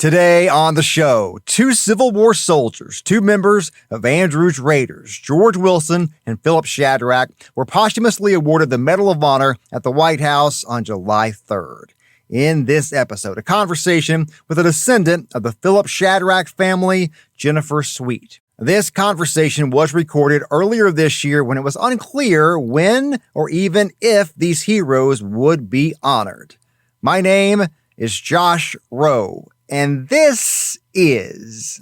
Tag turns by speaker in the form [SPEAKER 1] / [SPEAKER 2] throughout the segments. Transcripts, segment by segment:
[SPEAKER 1] Today on the show, two Civil War soldiers, two members of Andrews Raiders, George Wilson and Philip Shadrach, were posthumously awarded the Medal of Honor at the White House on July 3rd. In this episode, a conversation with a descendant of the Philip Shadrach family, Jennifer Sweet. This conversation was recorded earlier this year when it was unclear when or even if these heroes would be honored. My name is Josh Rowe, and this is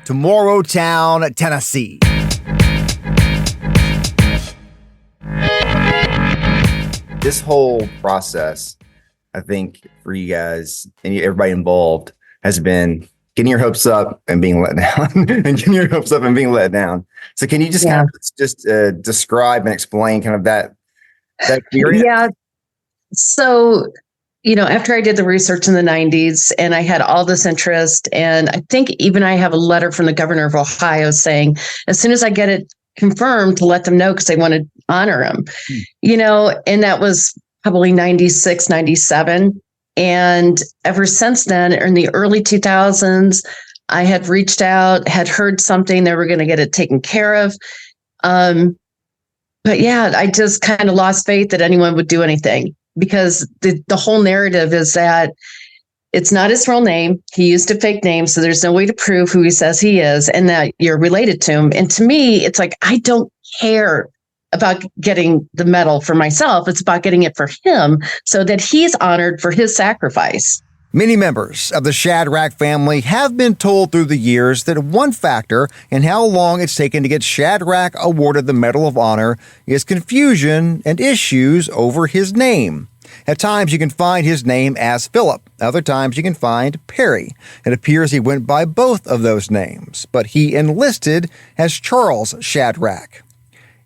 [SPEAKER 1] Tomorrowtown, Tennessee. This whole process, I think, for you guys and everybody involved has been getting your hopes up and being let down and getting your hopes up and being let down. So can you just kind of describe and explain kind of that period?
[SPEAKER 2] Yeah. So, after I did the research in the 90s and I had all this interest, and I think even I have a letter from the governor of Ohio saying, as soon as I get it confirmed, to let them know because they want to honor him, and that was probably 96, 97. And ever since then, in the early 2000s, I had reached out, had heard something, they were going to get it taken care of. But yeah, I just kind of lost faith that anyone would do anything, because the whole narrative is that it's not his real name. He used a fake name, so there's no way to prove who he says he is and that you're related to him. And to me, it's like, I don't care about getting the medal for myself. It's about getting it for him so that he's honored for his sacrifice.
[SPEAKER 1] Many members of the Shadrach family have been told through the years that one factor in how long it's taken to get Shadrach awarded the Medal of Honor is confusion and issues over his name. At times you can find his name as Philip. Other times you can find Perry. It appears he went by both of those names, but he enlisted as Charles Shadrach.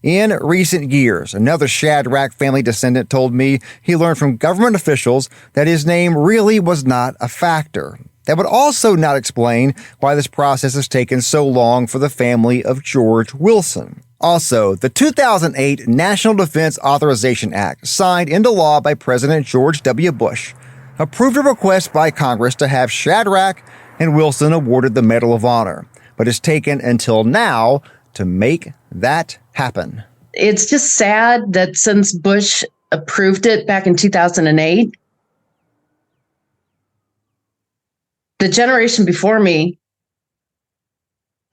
[SPEAKER 1] In recent years, another Shadrach family descendant told me he learned from government officials that his name really was not a factor. That would also not explain why this process has taken so long for the family of George Wilson. Also, the 2008 National Defense Authorization Act, signed into law by President George W. Bush, approved a request by Congress to have Shadrach and Wilson awarded the Medal of Honor, but it's taken until now to make that happen.
[SPEAKER 2] It's just sad that since Bush approved it back in 2008, the generation before me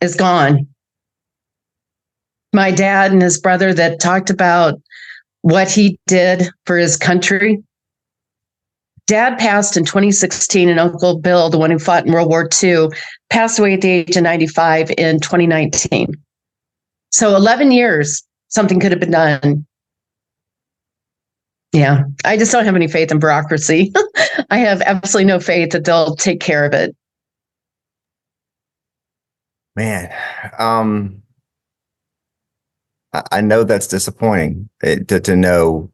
[SPEAKER 2] is gone. My dad and his brother that talked about what he did for his country. Dad passed in 2016, and Uncle Bill, the one who fought in World War II, passed away at the age of 95 in 2019. So 11 years, something could have been done. Yeah, I just don't have any faith in bureaucracy. I have absolutely no faith that they'll take care of it.
[SPEAKER 1] Man, I know that's disappointing to know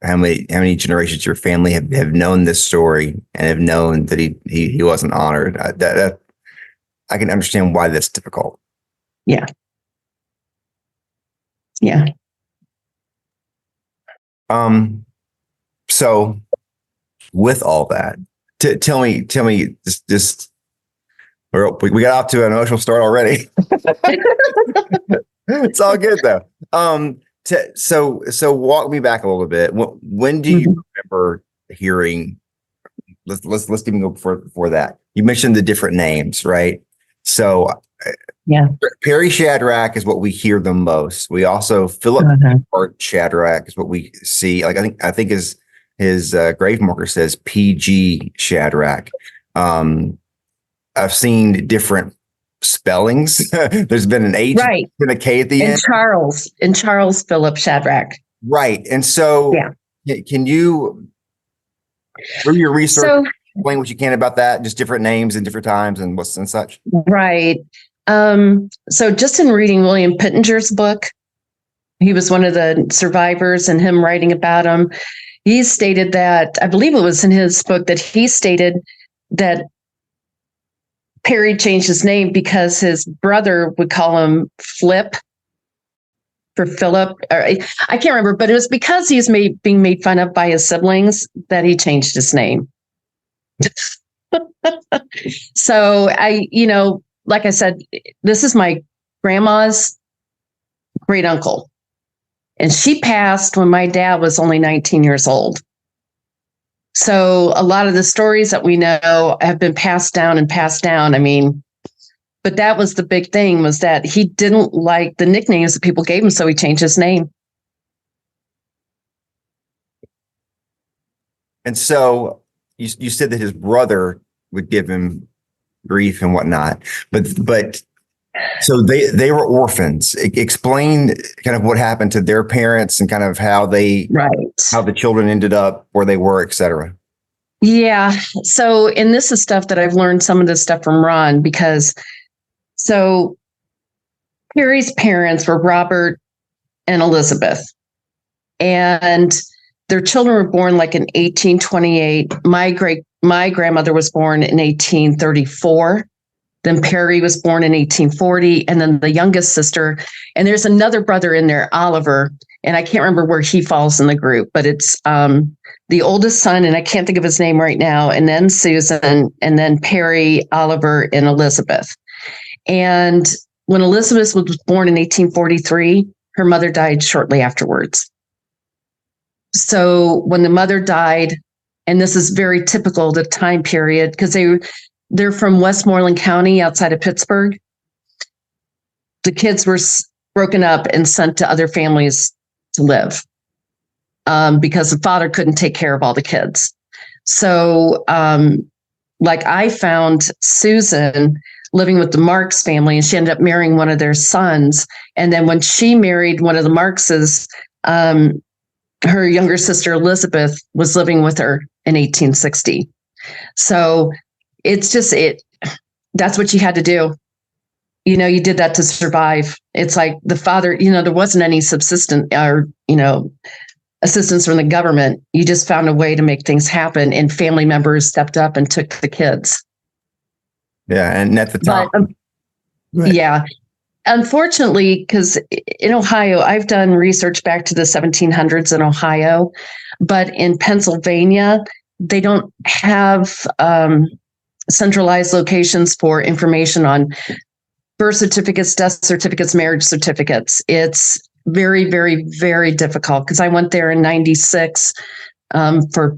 [SPEAKER 1] how many generations your family have known this story and have known that he wasn't honored. That I can understand why that's difficult.
[SPEAKER 2] Yeah. Yeah.
[SPEAKER 1] So with all that, tell me, just we got off to an emotional start already. It's all good though. So walk me back a little bit. When do you remember hearing? Let's even go before that. You mentioned the different names, right? So
[SPEAKER 2] yeah,
[SPEAKER 1] Perry Shadrach is what we hear the most. We also Philip Shadrach is what we see. Like I think his grave marker says PG Shadrach. I've seen different spellings. There's been an H and a K at the end.
[SPEAKER 2] Charles Philip Shadrach.
[SPEAKER 1] Right. And so can you, through your research, explain what you can about that, just different names and different times and what's and such?
[SPEAKER 2] Right. So just in reading William Pittenger's book, he was one of the survivors, and him writing about him, he stated that, I believe it was in his book, that he stated that Perry changed his name because his brother would call him Flip, for Philip. I can't remember, but it was because he's being made fun of by his siblings that he changed his name. So like I said, this is my grandma's great uncle. And she passed when my dad was only 19 years old. So a lot of the stories that we know have been passed down and passed down. I mean, but that was the big thing, was that he didn't like the nicknames that people gave him, so he changed his name.
[SPEAKER 1] And so you said that his brother would give him grief and whatnot, but so they were orphans. Explain kind of what happened to their parents and kind of how the children ended up where they were, et cetera.
[SPEAKER 2] Yeah. So, and this is stuff that I've learned some of this stuff from Ron, because so Perry's parents were Robert and Elizabeth, and their children were born like in 1828. My grandmother was born in 1834. Then Perry was born in 1840, and then the youngest sister, and there's another brother in there, Oliver, and I can't remember where he falls in the group, but it's the oldest son, and I can't think of his name right now, and then Susan, and then Perry, Oliver, and Elizabeth. And when Elizabeth was born in 1843, her mother died shortly afterwards. So when the mother died, and this is very typical of the time period, because they're from Westmoreland County outside of Pittsburgh. The kids were broken up and sent to other families to live because the father couldn't take care of all the kids. So like I found Susan living with the Marks family, and she ended up marrying one of their sons. And then when she married one of the Markses, her younger sister Elizabeth was living with her in 1860. So it's just that's what you had to do. You did that to survive. It's like the father, there wasn't any subsistence or, assistance from the government. You just found a way to make things happen, and family members stepped up and took the kids.
[SPEAKER 1] Yeah. And at the time.
[SPEAKER 2] Yeah. Unfortunately, because in Ohio, I've done research back to the 1700s in Ohio, but in Pennsylvania, they don't have centralized locations for information on birth certificates, death certificates, marriage certificates. It's very, very, very difficult, because I went there in 96 for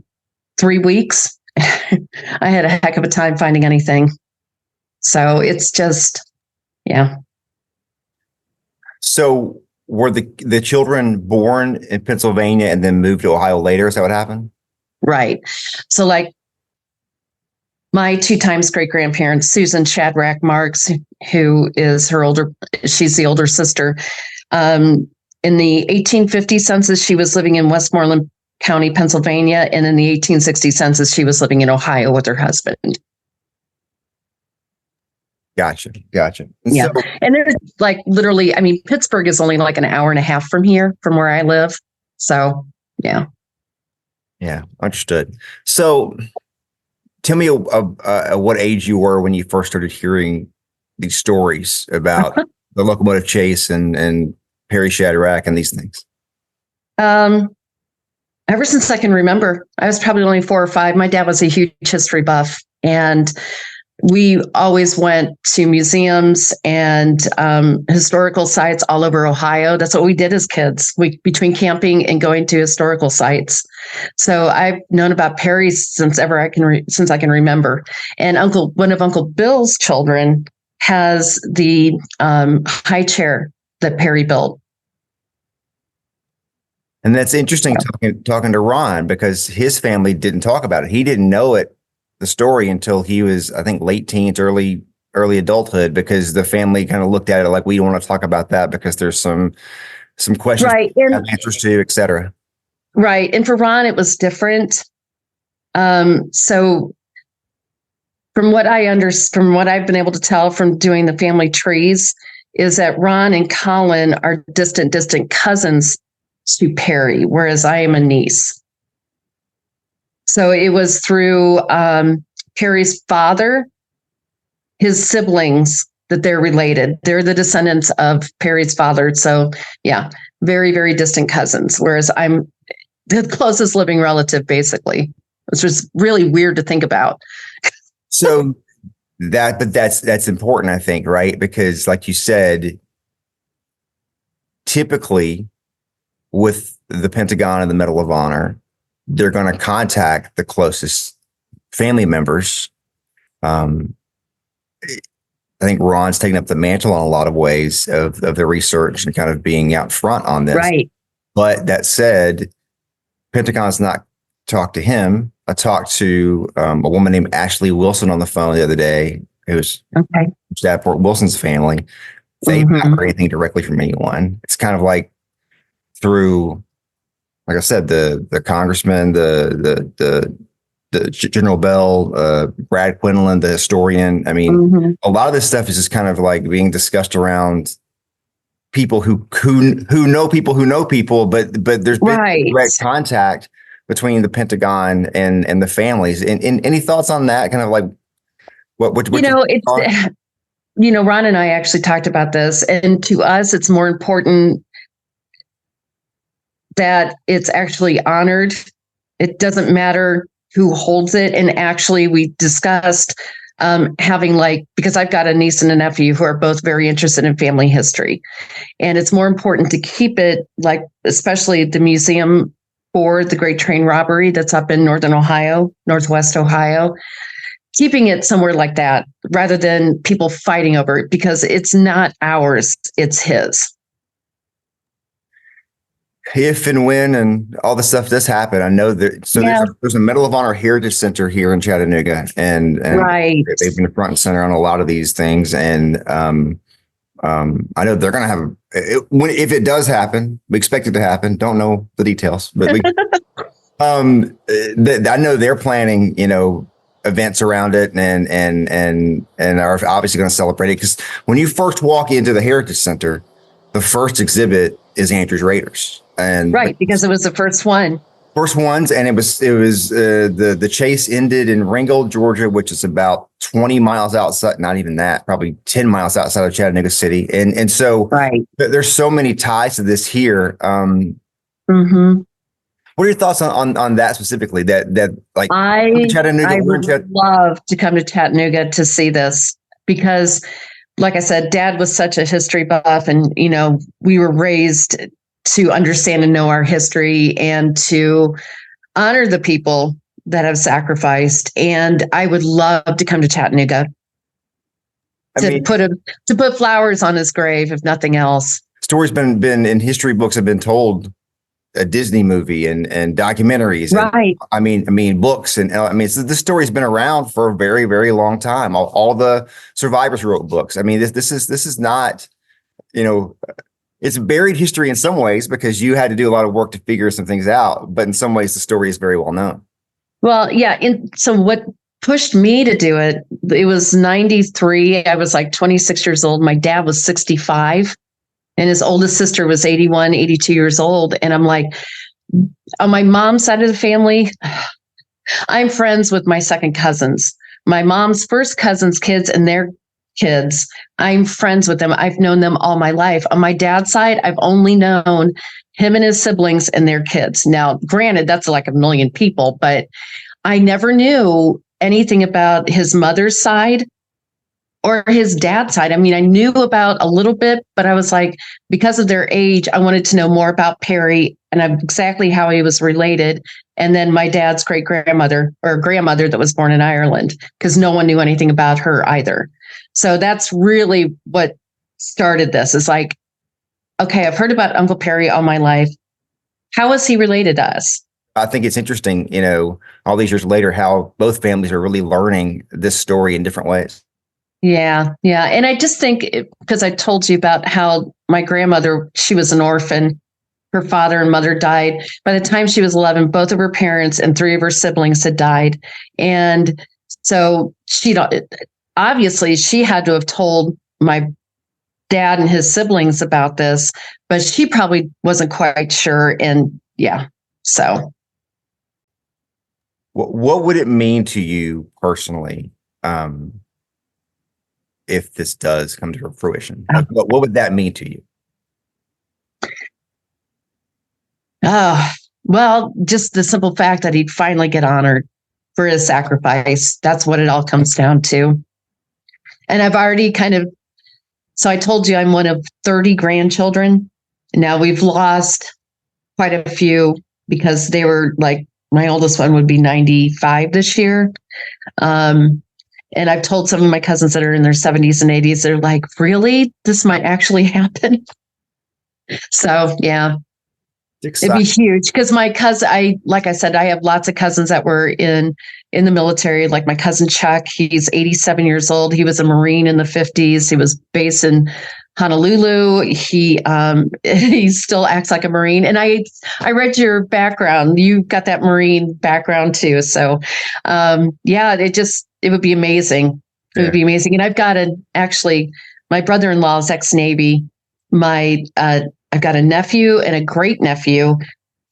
[SPEAKER 2] 3 weeks. I had a heck of a time finding anything. So it's just, yeah.
[SPEAKER 1] So were the children born in Pennsylvania and then moved to Ohio later? Is that what happened? Right.
[SPEAKER 2] So like my 2 times great-grandparents, Susan Shadrach Marks, who is she's the older sister. In the 1850 census, she was living in Westmoreland County, Pennsylvania. And in the 1860 census, she was living in Ohio with her husband.
[SPEAKER 1] Gotcha.
[SPEAKER 2] Yeah. And there's like literally, Pittsburgh is only like an hour and a half from here, from where I live. So, yeah.
[SPEAKER 1] Yeah. Understood. So tell me what age you were when you first started hearing these stories about the Locomotive Chase and Perry Shadrach and these things.
[SPEAKER 2] Ever since I can remember. I was probably only 4 or 5. My dad was a huge history buff, and we always went to museums and historical sites all over Ohio. That's what we did as kids, between camping and going to historical sites. So I've known about Perry since I can remember. And one of Uncle Bill's children has the high chair that Perry built.
[SPEAKER 1] And that's interesting, talking to Ron, because his family didn't talk about it. He didn't know the story until he was, I think, late teens, early adulthood, because the family kind of looked at it like, we don't want to talk about that because there's some questions,
[SPEAKER 2] right,
[SPEAKER 1] and have answers to, et cetera.
[SPEAKER 2] Right. And for Ron, it was different. So from what I've been able to tell from doing the family trees, is that Ron and Colin are distant cousins to Perry, whereas I am a niece. So it was through Perry's father, his siblings, that they're related. They're the descendants of Perry's father. So yeah, very, very distant cousins, whereas I'm the closest living relative, basically, which was really weird to think about.
[SPEAKER 1] So that's important, I think, right? Because like you said, typically with the Pentagon and the Medal of Honor, they're going to contact the closest family members. I think Ron's taken up the mantle in a lot of ways of the research and kind of being out front on this.
[SPEAKER 2] Right.
[SPEAKER 1] But that said, Pentagon's not talked to him. I talked to a woman named Ashley Wilson on the phone the other day, who's Davenport Wilson's family. They haven't heard anything directly from anyone. It's kind of like through, like I said, the congressman, the General Bell, Brad Quinlan, the historian. I mean, a lot of this stuff is just kind of like being discussed around people who know people who know people, but there's been direct contact between the Pentagon and the families. And any thoughts on that? Kind of like what
[SPEAKER 2] it's Ron and I actually talked about this, and to us, it's more important that it's actually honored. It doesn't matter who holds it. And actually, we discussed having because I've got a niece and a nephew who are both very interested in family history. And it's more important to keep it especially the museum for the Great Train Robbery that's up in Northwest Ohio, keeping it somewhere like that rather than people fighting over it, because it's not ours, it's his.
[SPEAKER 1] If and when and all the stuff does happen, I know that. So there's a Medal of Honor Heritage Center here in Chattanooga, and they've been front and center on a lot of these things. And I know they're going to have if it does happen, we expect it to happen. Don't know the details, but I know they're planning, events around it, and are obviously going to celebrate it, because when you first walk into the Heritage Center, the first exhibit is Andrew's Raiders. And
[SPEAKER 2] because it was the first ones, and it was the chase ended in Ringgold, Georgia, which is about 20 miles outside, not even that, probably 10 miles outside of Chattanooga City. And so there's so many ties to this here. What are your thoughts on that specifically? I would love to come to Chattanooga to see this, because like I said, Dad was such a history buff, and we were raised to understand and know our history and to honor the people that have sacrificed. And I would love to come to Chattanooga to put flowers on his grave, if nothing else.
[SPEAKER 1] Stories been in history books have been told, a Disney movie and documentaries.
[SPEAKER 2] Right.
[SPEAKER 1] And, books. And so this story's been around for a very, very long time. All the survivors wrote books. This is not, it's buried history in some ways, because you had to do a lot of work to figure some things out. But in some ways, the story is very well known.
[SPEAKER 2] Well, yeah. So what pushed me to do it, it was 93. I was 26 years old. My dad was 65. And his oldest sister was 81, 82 years old. And I'm like, on my mom's side of the family, I'm friends with my second cousins. My mom's first cousins' kids and their kids, I'm friends with them. I've known them all my life. On my dad's side, I've only known him and his siblings and their kids. Now, granted, that's like a million people, but I never knew anything about his mother's side or his dad's side. I knew about a little bit, but I was like, because of their age, I wanted to know more about Perry and exactly how he was related. And then my dad's great grandmother or grandmother that was born in Ireland, because no one knew anything about her either. So that's really what started this. It's like, okay, I've heard about Uncle Perry all my life. How is he related to us?
[SPEAKER 1] I think it's interesting, all these years later, how both families are really learning this story in different ways.
[SPEAKER 2] Yeah. Yeah. And I just think, because I told you about how my grandmother, she was an orphan. Her father and mother died. By the time she was 11, both of her parents and 3 of her siblings had died. And so obviously she had to have told my dad and his siblings about this, but she probably wasn't quite sure. And so.
[SPEAKER 1] What would it mean to you personally, if this does come to fruition? What would that mean to you?
[SPEAKER 2] Oh, well, just the simple fact that he'd finally get honored for his sacrifice. That's what it all comes down to. And I've already so I told you I'm one of 30 grandchildren. Now we've lost quite a few because they were like, my oldest one would be 95 this year. And I've told some of my cousins that are in their 70s and 80s, they're like, really? This might actually happen. So, yeah. It'd be huge because my cousin, like I said, I have lots of cousins that were in the military. Like my cousin Chuck, he's 87 years old. He was a Marine in the 50s. He was based in Honolulu. He still acts like a Marine. And I read your background. You got that Marine background too. So, yeah, it would be amazing. It would be amazing. And I've got my brother-in-law is ex-Navy. I've got a nephew and a great nephew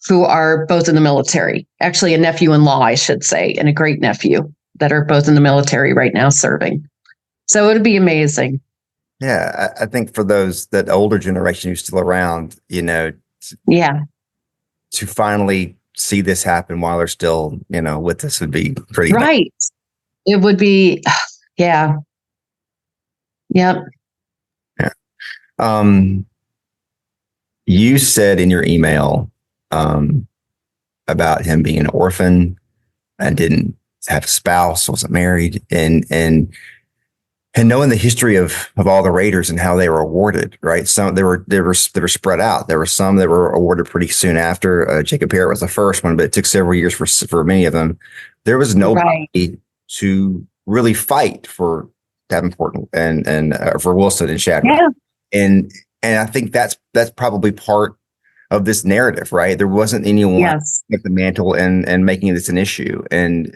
[SPEAKER 2] who are both in the military. Actually, a nephew-in-law, I should say, and a great nephew that are both in the military right now serving. So it'd be amazing.
[SPEAKER 1] Yeah, I think for that older generation who's still around, to finally see this happen while they're still, with us would be pretty
[SPEAKER 2] right. It would be, yeah. Yep.
[SPEAKER 1] Yeah. You said in your email about him being an orphan and didn't have a spouse, wasn't married, and knowing the history of all the Raiders and how they were awarded, right? Some they were spread out. There were some that were awarded pretty soon after. Jacob Parrott was the first one, but it took several years for many of them. There was nobody to really fight for Davenport and for Wilson and Shadrach. Yeah. And I think that's probably part of this narrative, right? There wasn't anyone at the mantle and making this an issue. And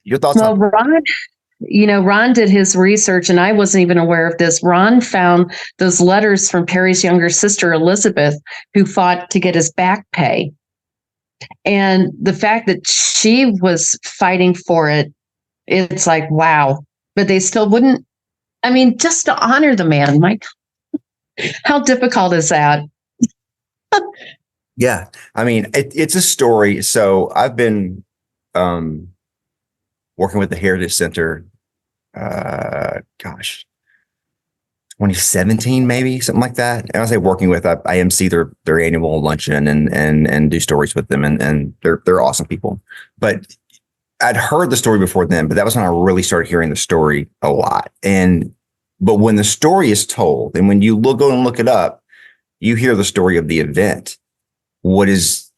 [SPEAKER 1] your thoughts on
[SPEAKER 2] Ron did his research, and I wasn't even aware of this. Ron found those letters from Perry's younger sister, Elizabeth, who fought to get his back pay. And the fact that she was fighting for it, it's like, wow. But they still wouldn't. I mean, just to honor the man, Mike. How difficult is that?
[SPEAKER 1] Yeah. I mean, it's a story. So I've been working with the Heritage Center, 2017, maybe something like that. And I say working with, I MC their annual luncheon and do stories with them. And they're awesome people. But I'd heard the story before then, but that was when I really started hearing the story a lot. But when the story is told, and when you go and look it up, you hear the story of the event. What is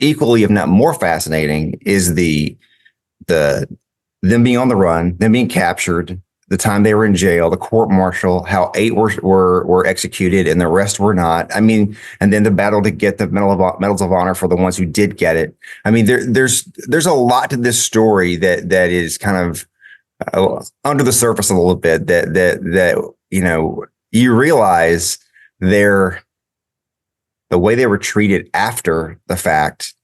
[SPEAKER 1] equally, if not more fascinating, is them being on the run, them being captured, the time they were in jail, the court martial, how 8 were executed and the rest were not. I mean, and then the battle to get the medals of honor for the ones who did get it. I mean, there's a lot to this story that is kind of under the surface a little bit that you realize the way they were treated after the fact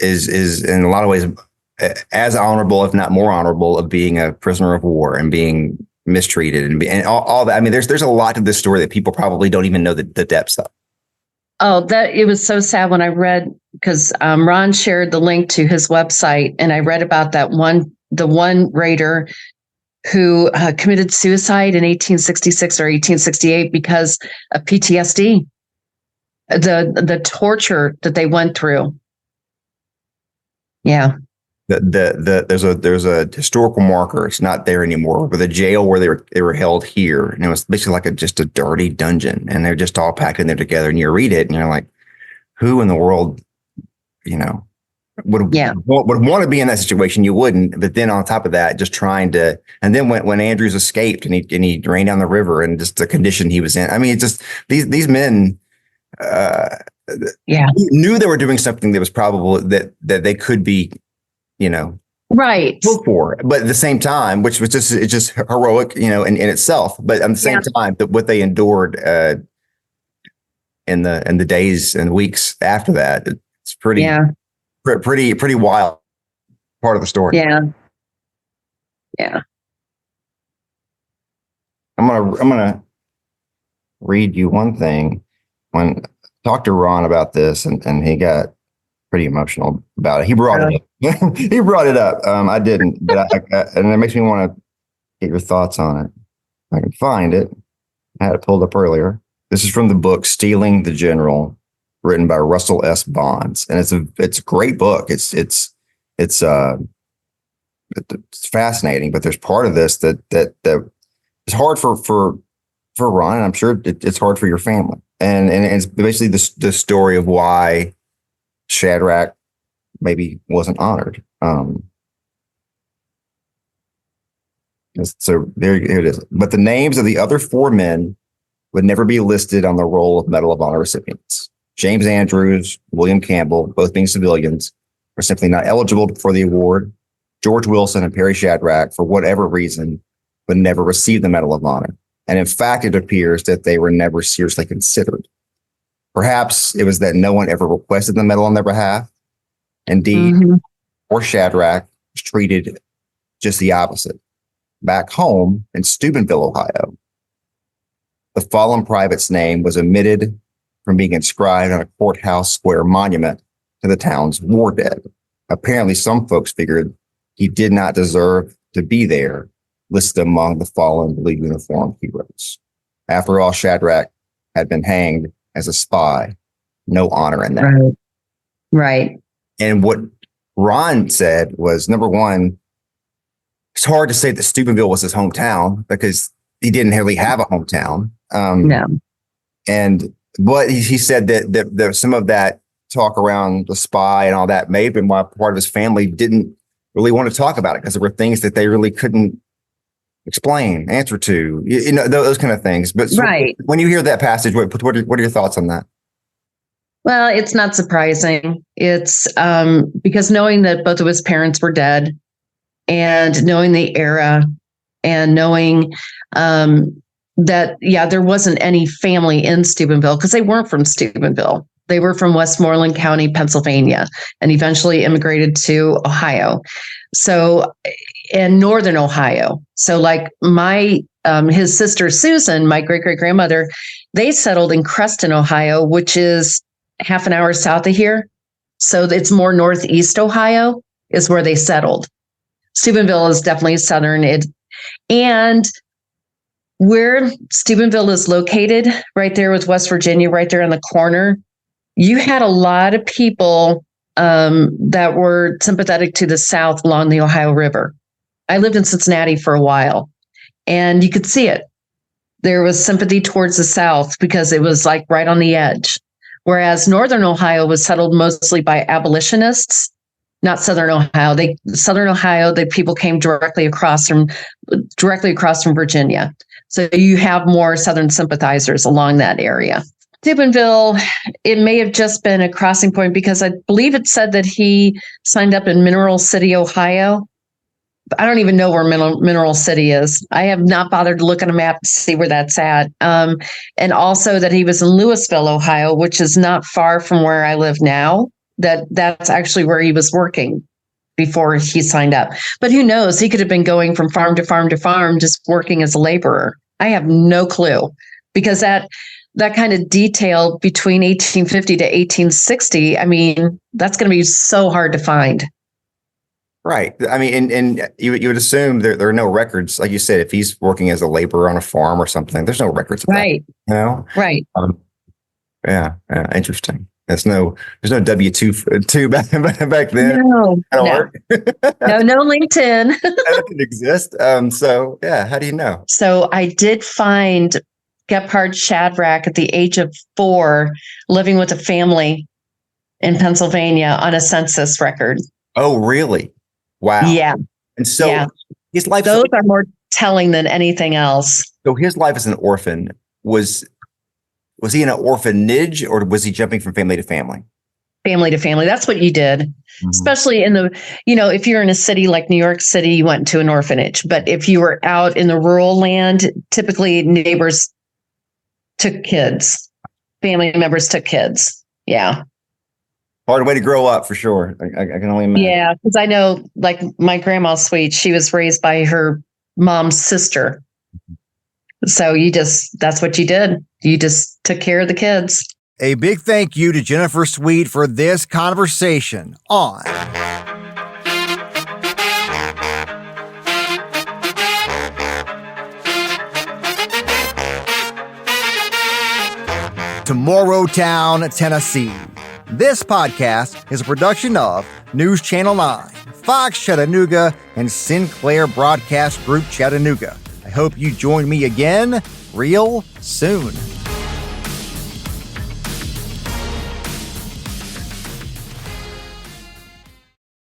[SPEAKER 1] is in a lot of ways as honorable, if not more honorable, of being a prisoner of war and being mistreated and all that. I mean, there's a lot to this story that people probably don't even know the depths of.
[SPEAKER 2] Oh, it was so sad when I read, because Ron shared the link to his website, and I read about the one Raider who committed suicide in 1866 or 1868 because of PTSD, the torture that they went through. Yeah.
[SPEAKER 1] There's a historical marker. It's not there anymore, but the jail where they were held here, and it was basically like just a dirty dungeon, and they're just all packed in there together. And you read it, and you're like, who in the world, would want to be in that situation? You wouldn't. But then on top of that, just trying to, and then when Andrews escaped and he ran down the river, and just the condition he was in. I mean, it's just these men. Knew they were doing something that was probable that they could be,
[SPEAKER 2] right,
[SPEAKER 1] hope for, but at the same time, which was just heroic, in itself. But at the same time, that what they endured in the days and weeks after that, it's pretty wild part of the story.
[SPEAKER 2] Yeah.
[SPEAKER 1] I'm gonna read you one thing. When
[SPEAKER 3] talked to Ron about this, and he got pretty emotional about it. He brought it up. He brought it up. I didn't, but and it makes me want to get your thoughts on it. I can find it. I had it pulled up earlier. This is from the book "Stealing the General," written by Russell S. Bonds, and it's a great book. It's fascinating, but there's part of this that it's hard for Ron, and I'm sure it's hard for your family. And it's basically the story of why Shadrach maybe wasn't honored. So here it is. But the names of the other 4 men would never be listed on the roll of Medal of Honor recipients. James Andrews, William Campbell, both being civilians, were simply not eligible for the award. George Wilson and Perry Shadrach, for whatever reason, would never receive the Medal of Honor. And in fact, it appears that they were never seriously considered. Perhaps it was that no one ever requested the medal on their behalf. Indeed, or Shadrach was treated just the opposite. Back home in Steubenville, Ohio, the fallen private's name was omitted from being inscribed on a courthouse square monument to the town's war dead. Apparently, some folks figured he did not deserve to be there, listed among the fallen blue uniformed heroes. After all, Shadrach had been hanged as a spy. No honor in that.
[SPEAKER 2] Right.
[SPEAKER 3] And what Ron said was, number one, it's hard to say that Steubenville was his hometown because he didn't really have a hometown.
[SPEAKER 2] No.
[SPEAKER 3] But he said that some of that talk around the spy and all that may have been why part of his family didn't really want to talk about it, because there were things that they really couldn't explain, answer to, those kind of things. But
[SPEAKER 2] right.
[SPEAKER 3] When you hear that passage, what are your thoughts on that?
[SPEAKER 2] Well, it's not surprising. It's because knowing that both of his parents were dead, and knowing the era, and knowing that, there wasn't any family in Steubenville, because they weren't from Steubenville. They were from Westmoreland County, Pennsylvania, and eventually immigrated to Ohio. So, in northern Ohio. So like his sister Susan, my great-great-grandmother, they settled in Creston, Ohio, which is half an hour south of here. So it's more northeast Ohio is where they settled. Steubenville is definitely southern. And where Steubenville is located, right there with West Virginia, right there on the corner, you had a lot of people that were sympathetic to the South along the Ohio River. I lived in Cincinnati for a while, and you could see it. There was sympathy towards the South because it was like right on the edge. Whereas Northern Ohio was settled mostly by abolitionists, not Southern Ohio. The people came directly across from Virginia. So you have more Southern sympathizers along that area. Steubenville, it may have just been a crossing point because I believe it said that he signed up in Mineral City, Ohio. I don't even know where Mineral City is. I have not bothered to look on a map to see where that's at. And also that he was in Louisville, Ohio, which is not far from where I live now. That's actually where he was working before he signed up. But who knows? He could have been going from farm to farm to farm, just working as a laborer. I have no clue, because that kind of detail between 1850 to 1860, I mean, that's going to be so hard to find.
[SPEAKER 3] Right. I mean, and you would assume there are no records. Like you said, if he's working as a laborer on a farm or something, there's no records of
[SPEAKER 2] right.
[SPEAKER 3] that.
[SPEAKER 2] Right.
[SPEAKER 3] Yeah. Interesting. There's no W-2 back then.
[SPEAKER 2] No LinkedIn.
[SPEAKER 3] That didn't exist. So yeah, how do you know?
[SPEAKER 2] So I did find Gebhard Shadrach at the age of 4 living with a family in Pennsylvania on a census record.
[SPEAKER 3] Oh, really? Wow.
[SPEAKER 2] Yeah.
[SPEAKER 3] And so his life,
[SPEAKER 2] those are more telling than anything else.
[SPEAKER 3] So his life as an orphan, was he in an orphanage, or was he jumping from family to family?
[SPEAKER 2] Family to family. That's what you did. Especially in if you're in a city like New York City, you went to an orphanage. But if you were out in the rural land, typically neighbors took kids. Family members took kids. Yeah.
[SPEAKER 3] Hard way to grow up, for sure. I can only imagine.
[SPEAKER 2] Yeah, because I know, like, my grandma's sweet. She was raised by her mom's sister. So that's what you did. You just took care of the kids.
[SPEAKER 1] A big thank you to Jennifer Sweet for this conversation on Tomorrowtown, Tennessee. This podcast is a production of News Channel 9, Fox Chattanooga, and Sinclair Broadcast Group Chattanooga. I hope you join me again real soon.